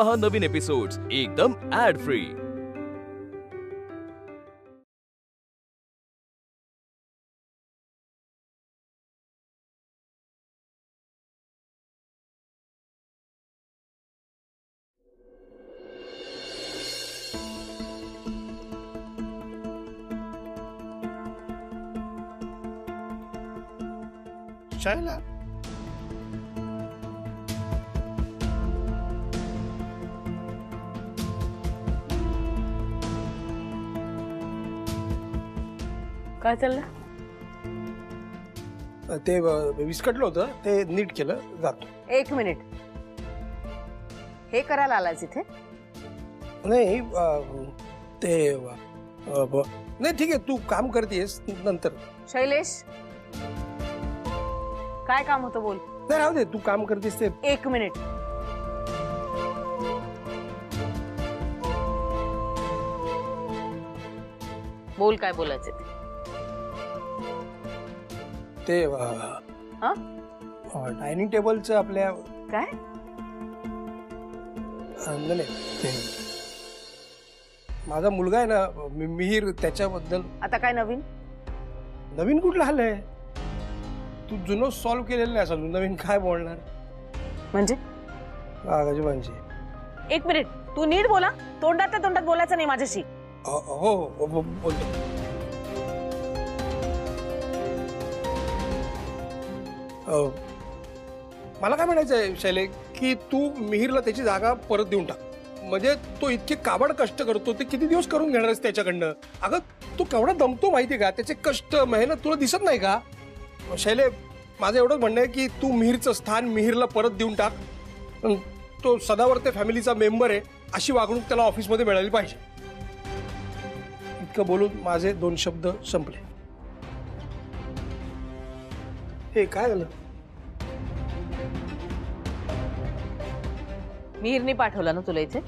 पहा नवीन एपिसोड्स एकदम add free. Shaila काय चाललं? ते विस्कटलं होतं ते नीट केलं जातो। एक मिनिट, हे करायला आलास इथे? नाही ते नाही ठीक आहे, तू काम करतेस नंतर। शैलेश, काय काम होतं बोल। नाही राहू दे, तू काम करतेस ते। एक मिनिट, बोल काय बोलायचं ते हा? डायनिंग टेबलचं आपल्या काय? नाही ते माझा मुलगा आहे ना मिहिर, त्याच्याबद्दल। आता काय नवीन? नवीन कुठलं आलंय? तू जुनं सॉल्व्ह केलेलं नाही, असं नवीन काय बोलणार म्हणजे? गजबांची। एक मिनिट, तू नीट बोला, तोंडात तोंडात बोलायचं नाही माझ्याशी। हो बोलतो। मला काय म्हणायचंय शैले, की तू मिहिरला त्याची जागा परत देऊन टाक। म्हणजे तो इतके काबाड कष्ट करतो, ते किती दिवस करून घेणार आहेस त्याच्याकडनं? अगं तू केवढा दमतो माहितीये का? त्याचे कष्ट मेहनत तुला दिसत नाही का? शैले, माझं एवढंच म्हणणं आहे की तू मिहिरचं स्थान मिहिरला परत देऊन टाक। तो सदावर त्या फॅमिलीचा मेंबर आहे, अशी वागणूक त्याला ऑफिसमध्ये मिळाली पाहिजे। इतकं बोलून माझे 2 शब्द संपले। हे काय झालं? मिहिरने पाठवला ना तुला इथे?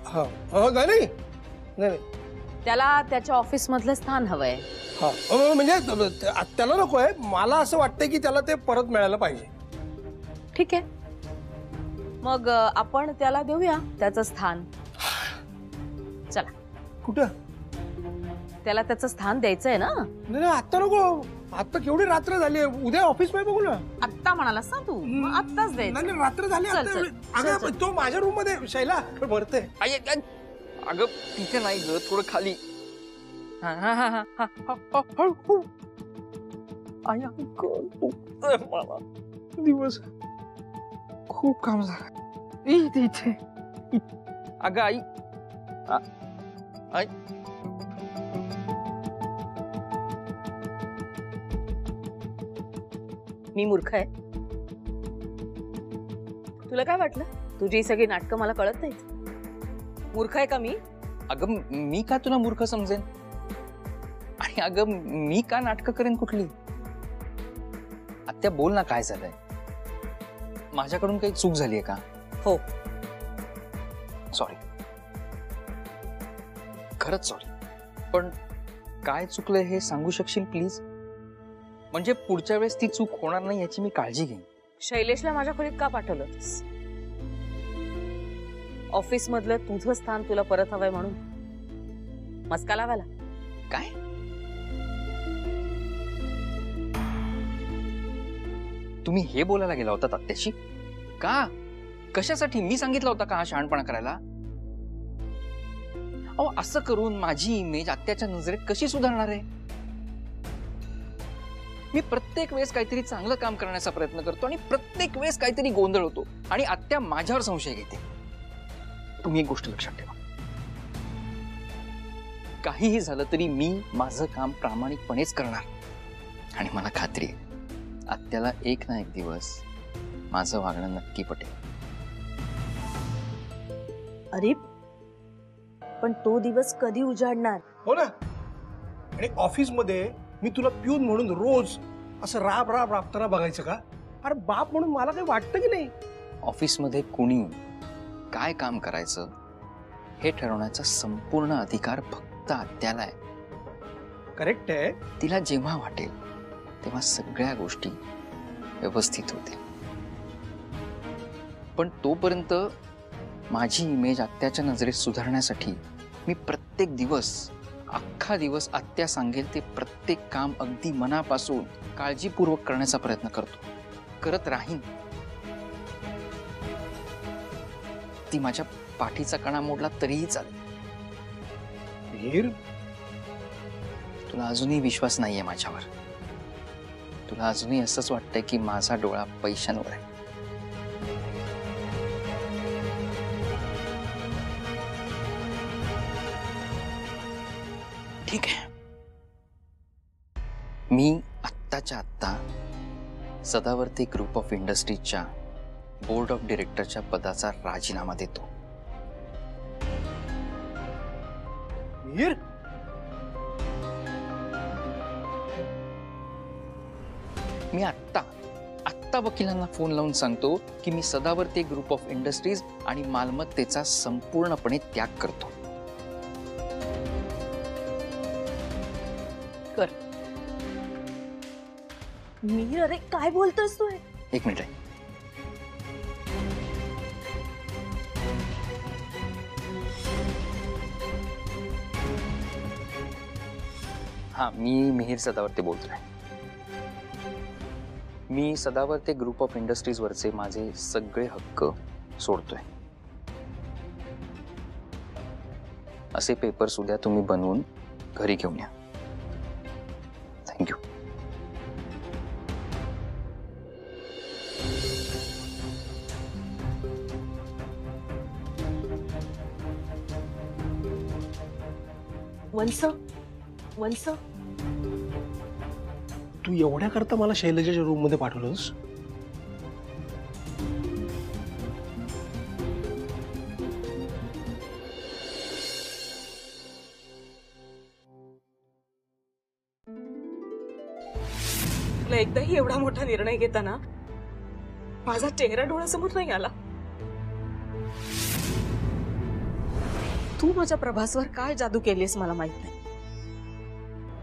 हा नाही नाही, त्याला त्याच्या ऑफिस मधलं स्थान हवंय। हा म्हणजे त्याला नको आहे, मला असं वाटतंय की त्याला ते परत मिळायला पाहिजे। ठीक आहे, मग आपण त्याला देऊया त्याचं स्थान। चला। कुठं? त्याला त्याचं स्थान द्यायचंय ना? नाही आता नको, आता केवढी रात्र झाली, उद्या ऑफिस मध्ये बघू ना। आत्ता म्हणालास ना तू, मग आत्ताच द्यायचं। नाही रात्र झाली। अगं तो माझ्या रूम मध्ये शैला भरते। अगं तिथे नाही ग, थोडं खाली। मला दिवस खूप काम झालं इथे। अगं आई, आई मी मूर्ख आहे? तुला काय वाटलं तुझी सगळी नाटकं मला कळत नाही? मूर्ख आहे का मी? अगं मी का तुला मूर्ख समजेन? आणि अगं मी का नाटकं करेन कुठली? आत्या बोल ना, काय झालंय? माझ्याकडून काही चूक झालीये का? हो, सॉरी, खरंच सॉरी। पण काय चुकलंय हे सांगू शकशील प्लीज? म्हणजे पुढच्या वेळेस ती चूक होणार नाही याची मी काळजी घेईन। शैलेशला माझ्या खोलीत का पाठवलं? ऑफिस मधलं तुझं स्थान तुला परत हवंय म्हणून मस्का लावायला? काय? तुम्ही हे बोलायला गेला होता आत्याशी? का? कशासाठी? मी सांगितलं होता का हा शहाणपणा करायला? अहो, असं करून माझी इमेज आत्याच्या नजरेत कशी सुधारणार आहे? मी प्रत्येक वेळेस काहीतरी चांगलं काम करण्याचा प्रयत्न करतो आणि प्रत्येक वेळेस काहीतरी गोंधळ होतो आणि आत्या माझ्यावर संशय घेते। तुम्ही एक गोष्ट लक्षात ठेवा, काहीही झालं तरी मी माझं काम प्रामाणिकपणेच करणार आणि मला खात्री आहे आत्याला एक ना एक दिवस माझं वागणं नक्की पटेल। अरे पण तो दिवस कधी उजाडणार? हो ना, आणि ऑफिस मध्ये मी तुला पिऊन म्हणून रोज असं राबताना बघायचं का? अरे बाप म्हणून मला काही वाटतं की नाही? ऑफिस मध्ये कोणी काय काम करायचं हे ठरवण्याचा संपूर्ण अधिकार फक्त आत्याला आहे। करेक्ट आहे। तिला जेव्हा वाटेल तेव्हा सगळ्या गोष्टी व्यवस्थित होतील, पण तोपर्यंत माझी इमेज आत्याच्या नजरेत सुधारण्यासाठी मी प्रत्येक दिवस, अख्खा दिवस आत्या सांगेल ते प्रत्येक काम अगदी मनापासून काळजीपूर्वक करण्याचा प्रयत्न करत राहीन. ती माझ्या पाठीचा कणा मोडला तरीही चालेल. मिहीर, तुला अजूनही विश्वास नाहीये माझ्यावर. तुला अजूनही असंच वाटतंय की माझा डोळा पैशांवर आहे. ठीक आहे, मी आत्ताच्या आत्ता सदावर्ती ग्रुप ऑफ इंडस्ट्रीजच्या बोर्ड ऑफ डिरेक्टरच्या पदाचा राजीनामा देतो. मिहीर, मी आत्ता वकिलांना फोन लावून सांगतो की मी सदावर्ती ग्रुप ऑफ इंडस्ट्रीज आणि मालमत्तेचा संपूर्णपणे त्याग करतो. कर. मिहीर, अरे काय बोलतोयस तू? एक मिनिट आहे. हा, मी मिहीर सदावर्ते बोलतोय. मी सदावर्ते ग्रुप ऑफ इंडस्ट्रीज वरचे माझे सगळे हक्क सोडतोय. असे पेपर्स उद्या तुम्ही बनवून घरी घेऊन या. थँक्यू. वंस, वंस, तू एवढ्या करता मला शैलजाच्या रूम मध्ये पाठवलंस? तुला एकदाही एवढा मोठा निर्णय घेताना माझा चेहरा डोळ्यासमोर नाही आला. तू माझ्या प्रभासवर काय जादू केलीस मला माहित नाही,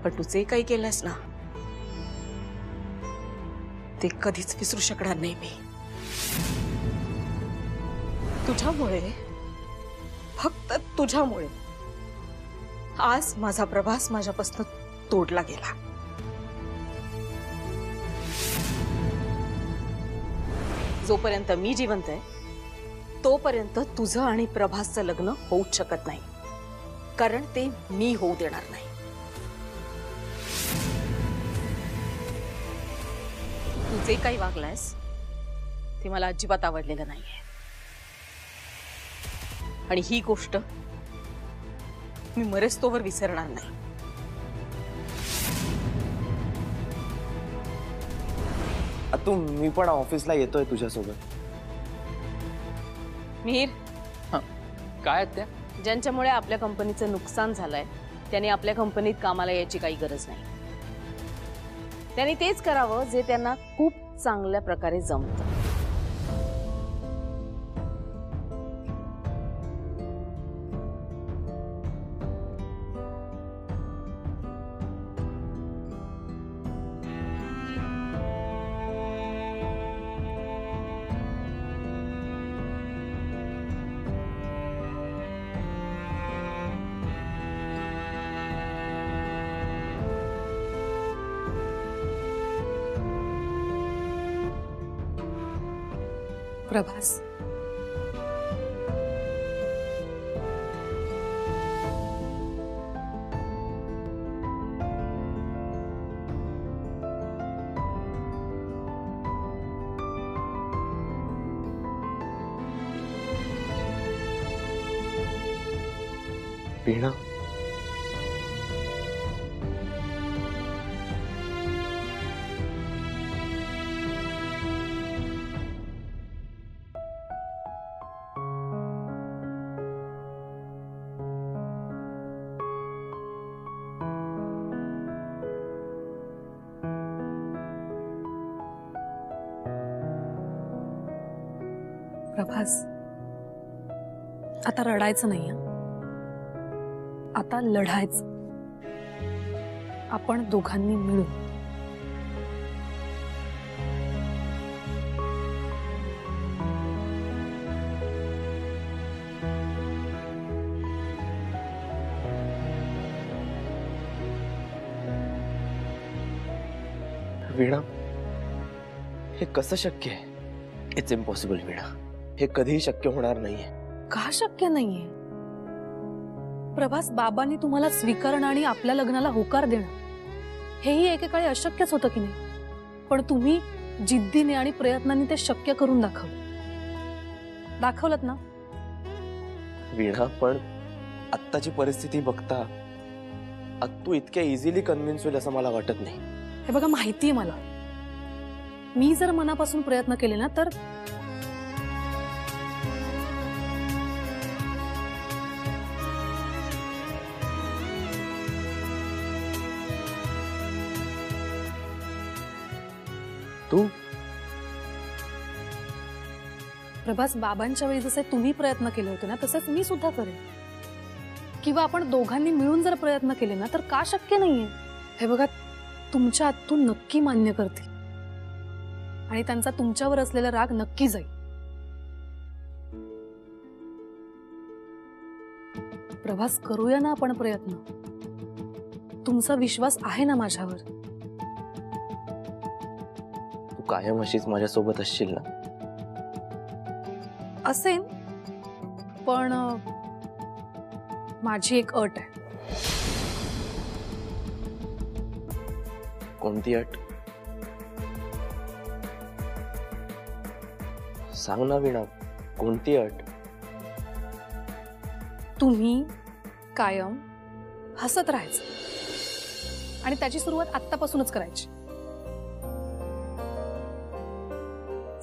पण तू जे काही केलंस ना ते कधीच विसरू शकणार नाही मी. तुझ्यामुळे, फक्त तुझ्यामुळे आज माझा प्रभास माझ्यापासून तोडला गेला. जोपर्यंत मी जिवंत आहे तोपर्यंत तुझं आणि प्रभासचं लग्न होऊच शकत नाही, कारण ते मी होऊ देणार नाही. तू जे काही वागलायस ते मला अजिबात आवडलेलं नाहीये, आणि ही गोष्ट मी मरेस्तोवर विसरणार नाही. तू, मी पण ऑफिसला येतोय तुझ्यासोबत. मिहीर, काय त्या ज्यांच्यामुळे आपल्या कंपनीचं नुकसान झालंय त्यांनी आपल्या कंपनीत कामाला यायची काही गरज नाही. त्यांनी तेच करावं जे त्यांना खूप चांगल्या प्रकारे जमतं. प्रभास, वीणा, प्रभास, आता रडायचं नाही. आता लढायचं. आपण दोघांनी मिळून. वीणा, हे कसं शक्य आहे? इट्स इम्पॉसिबल वीणा, हे कधीही शक्य होणार नाहीये. का शक्य नाहीये? प्रभास, बाबांनी तुम्हाला स्वीकारणं आणि आपल्या लग्नाला होकार देणं हेही एकेकाळी अशक्यच होतं की नाही? पण तुम्ही जिद्दीने आणि प्रयत्नांनी ते शक्य करून दाखवलत ना? वीणा, पण आत्ताची परिस्थिती बघता तू इतक्या इझिली कन्व्हिन्स होईल असं मला वाटत नाही. हे बघा, माहितीये मला, मी जर मनापासून प्रयत्न केले ना तर तू प्रभास, बाबांच्या वेळी जसे तुम्ही प्रयत्न केले होते ना तसेच मी सुद्धा करेन. किंवा आपण दोघांनी मिळून जर प्रयत्न केले ना तर का शक्य नाहीये? हे बघा, तुमच्या आतून नक्की मान्य करतील आणि त्यांचा तुमच्यावर असलेला राग नक्की जाईल. प्रभास, करूया ना आपण प्रयत्न. तुमचा विश्वास आहे ना माझ्यावर? तू कायम अशीच माझ्यासोबत असशील ना? असेन, पण माझी एक अट आहे. कोणती अट? सांग ना वीणा, कोणती अट? तुम्ही कायम हसत राहायचं आणि त्याची सुरुवात आत्तापासूनच करायची.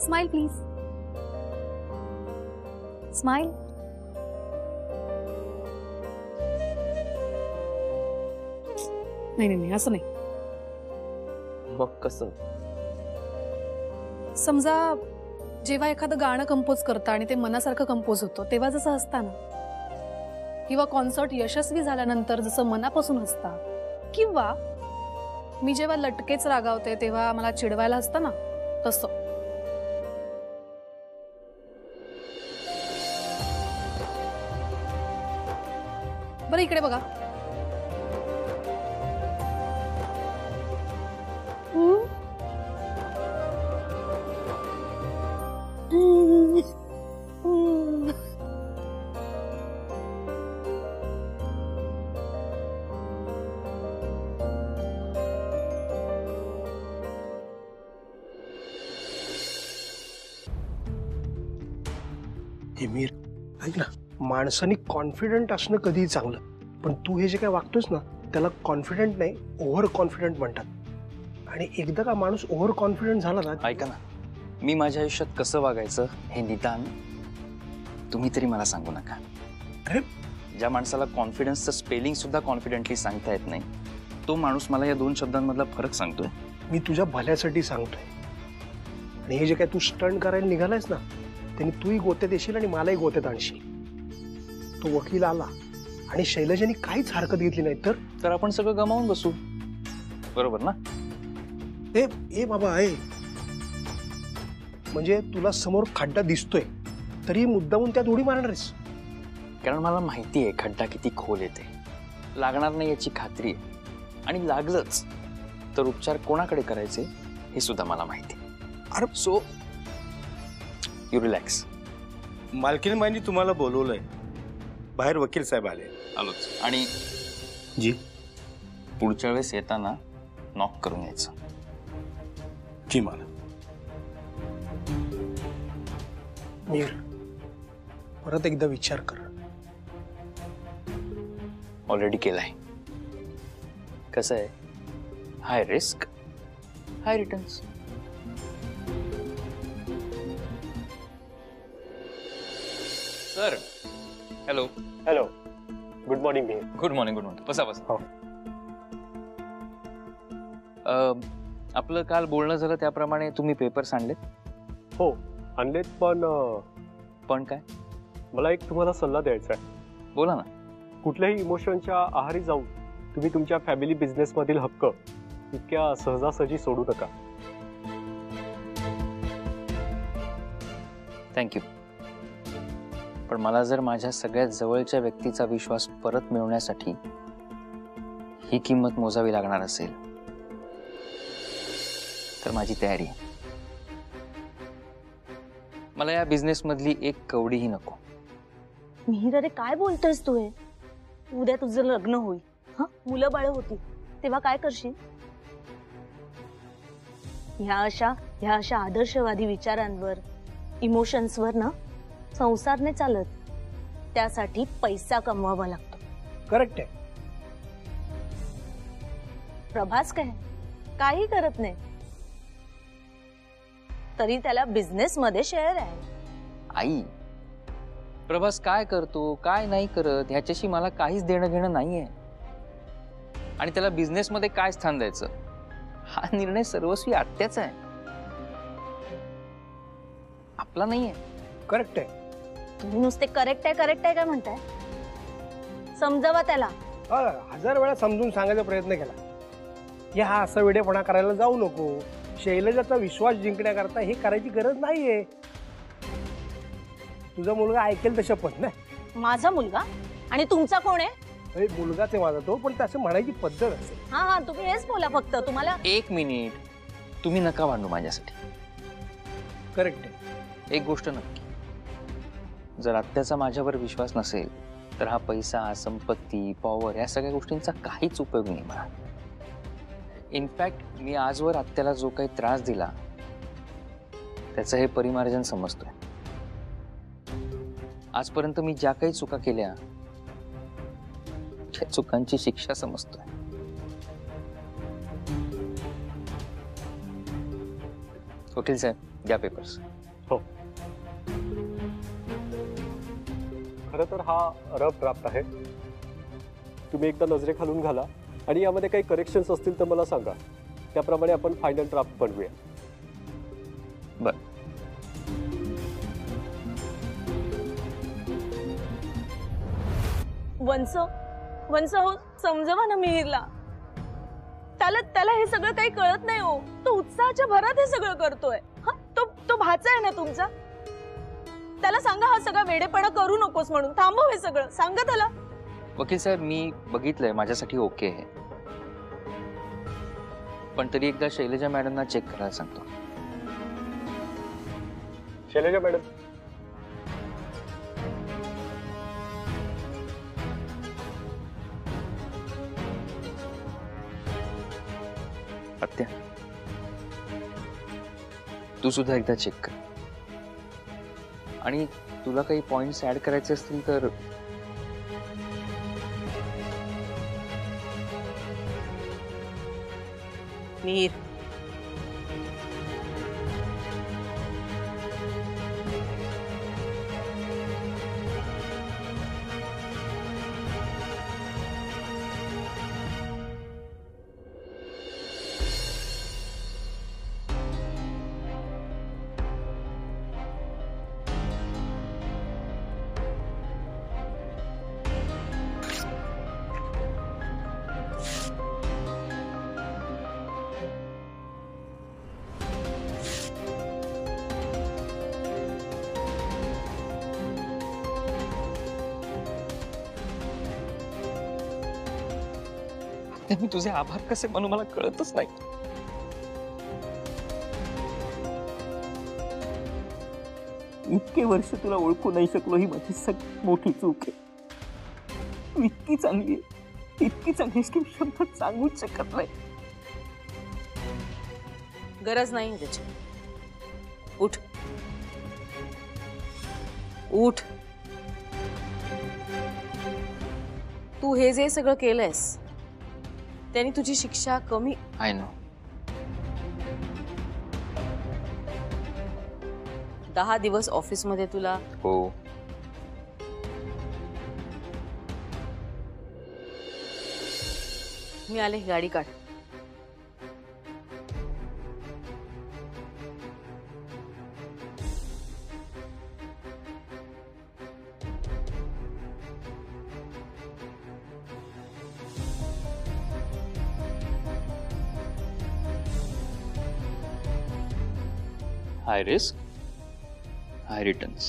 Smile please. स्माइल. नाही, असं नाही. मग कसं? समजा जेव्हा एखादं गाणं कंपोज करता आणि ते मनासारखं कंपोज होतं तेव्हा जसं हसता ना, किंवा कॉन्सर्ट यशस्वी झाल्यानंतर जसं मनापासून हसता, किंवा मी जेव्हा लटकेच रागावते तेव्हा मला चिडवायला हसतं ना, तसं. बरं, इकडे बघा. मीर, ऐक ना, माणसाने कॉन्फिडंट असणं कधीही चांगलं, पण तू हे जे काय वागतोस ना त्याला कॉन्फिडंट नाही, ओव्हर कॉन्फिडंट म्हणतात. आणि एकदा का माणूस ओव्हर कॉन्फिडंट झाला ना. ऐका ना, मी माझ्या आयुष्यात कसं वागायचं हे निदान तुम्ही तरी मला सांगू नका. अरे, ज्या माणसाला कॉन्फिडन्सचं स्पेलिंग सुद्धा कॉन्फिडेंटली सांगता येत नाही, तो माणूस मला या दोन शब्दांमधला फरक सांगतोय. मी तुझ्या भल्यासाठी सांगतोय. आणि हे जे काय तू स्टंट करायला निघालायस ना, त्यांनी तूही गोत्यात येशील आणि मलाही गोत्यात आणशील. तो वकील आला आणि शैलजाने काहीच हरकत घेतली नाही तर आपण सगळं गमावून बसू. बरोबर ना? ए बाबा, आहे म्हणजे तुला समोर खड्डा दिसतोय तरी मुद्दामून त्यात उडी मारणारच. कारण मला माहिती आहे खड्डा किती खोल येते, लागणार नाही याची खात्री आहे. आणि लागलंच तर उपचार कोणाकडे करायचे हे सुद्धा मला माहिती. अरे, सो यू रिलॅक्स. मालकीनबाईंनी तुम्हाला बोलवलंय, बाहेर वकील साहेब आले. आलोच. आणि जी, पुढच्या वेळेस येताना नॉक करून यायचं. जी मला. मीर, परत एकदा विचार कर. ऑलरेडी केलाय. कसं आहे, high risk high returns. Sir, hello. Hello, good morning. Good morning. Good morning. बसा बसा. हो. आपलं काल बोलणं झालं त्याप्रमाणे तुम्ही पेपर्स आणलेत? हो, आणलेत, पण काय? मला एक तुम्हाला सल्ला द्यायचा आहे. बोला ना. कुठल्याही इमोशनच्या आहारी जाऊन तुम्ही तुमच्या फॅमिली बिझनेसमधील हक्क इतक्या सहजासहजी सोडू नका. थँक्यू. पण मला जर माझ्या सगळ्यात जवळच्या व्यक्तीचा विश्वास परत मिळवण्यासाठी ही किंमत मोजावी लागणार असेल तर माझी तयारी आहे. मला या बिझनेस मधली एक कवडीही नको. मिहिर, अरे काय बोलतोयस तू हे? उद्या तुझं लग्न होईल, हा, मुलं बाळ होती, तेव्हा काय करशील? ह्या अशा आदर्शवादी विचारांवर, इमोशन्सवर ना संसार नाही चालत. त्यासाठी पैसा कमवावा लागतो. करेक्ट आहे. प्रभास काही करत नाही, तरी त्याला बिझनेस मध्ये शेअर आहे. आई, प्रभास काय करतो काय नाही करत ह्याच्याशी मला काहीच देणं घेणं नाहीये. आणि त्याला बिझनेस मध्ये काय स्थान द्यायचं हा निर्णय सर्वस्वी आत्याचा आहे, आपला नाहीये. करेक्ट आहे. तुम्ही नुसते करेक्ट आहे काय म्हणताय? समजावा त्याला. 1000 वेळा समजून सांगायचा प्रयत्न केला की हा असा वेडेपणा करायला जाऊ नको, शैलजाचा विश्वास जिंकण्याकरता हे करायची गरज नाहीये. तुझा मुलगा ऐकेल तशा पण नाही. माझा मुलगा आणि तुमचा कोण आहे? मुलगाच आहे माझा तो, पण तसं म्हणायची पद्धत असेल. हा, तुम्ही हेच बोला फक्त. तुम्हाला 1 मिनिट, तुम्ही नका भांडू माझ्यासाठी. करेक्ट आहे. एक गोष्ट नक्की, जर आत्याचा माझ्यावर विश्वास नसेल तर हा पैसा, संपत्ती, पॉवर या सगळ्या गोष्टींचा काहीच उपयोग नाही मला. इनफॅक्ट मी आजवर आत्याला जो काही त्रास दिला त्याचं हे परिमार्जन समजतोय. आजपर्यंत मी ज्या काही चुका केल्या त्या चुकांची शिक्षा समजतोय. वकील साहेब, द्या पेपर्स. हो, खरं तर हा रफ ड्राफ्ट आहे. तुम्ही एकदा नजरेखालून घाला आणि यामध्ये काही करेक्शन्स असतील तर मला सांगा. त्याप्रमाणे आपण फायनल ड्राफ्ट बनवूया. बर. वंस हो, समजवा ना मिहिरला. त्याला हे सगळं काही कळत नाही हो. तो उत्साहाच्या भरात हे सगळं करतोय. हा, तो भाचा आहे ना तुमचा. त्याला सांगा हा सगळा वेडेपणा करू नकोस म्हणून. थांबव हे सगळं, सांगा त्याला. वकील साहेब, मी बघितलंय, माझ्यासाठी ओके आहे, पण तरी एकदा शैलजा मॅडमना चेक करायला सांगतो. शैलजा मॅडम, आत्या, तू सुद्धा एकदा चेक कर. आणि तुला काही पॉइंट्स ऍड करायचे असतील तर मिहिर, मी तुझे आभार कसे मानू मला कळतच नाही. इतके वर्ष तुला ओळखू नाही शकलो ही माझी सगळ्यात मोठी चूक आहे. तू इतकी चांगली आहे, इतकी चांगली आहेस की मी शब्दात सांगूच शकत नाही. गरज नाही त्याची. उठ उठ. तू हे जे सगळं केलंयस त्यांनी तुझी शिक्षा कमी. I know. 10 दिवस ऑफिस मध्ये तुला. हो, मी आले, गाडी काढ. हाय रिस्क हाय रिटर्न्स.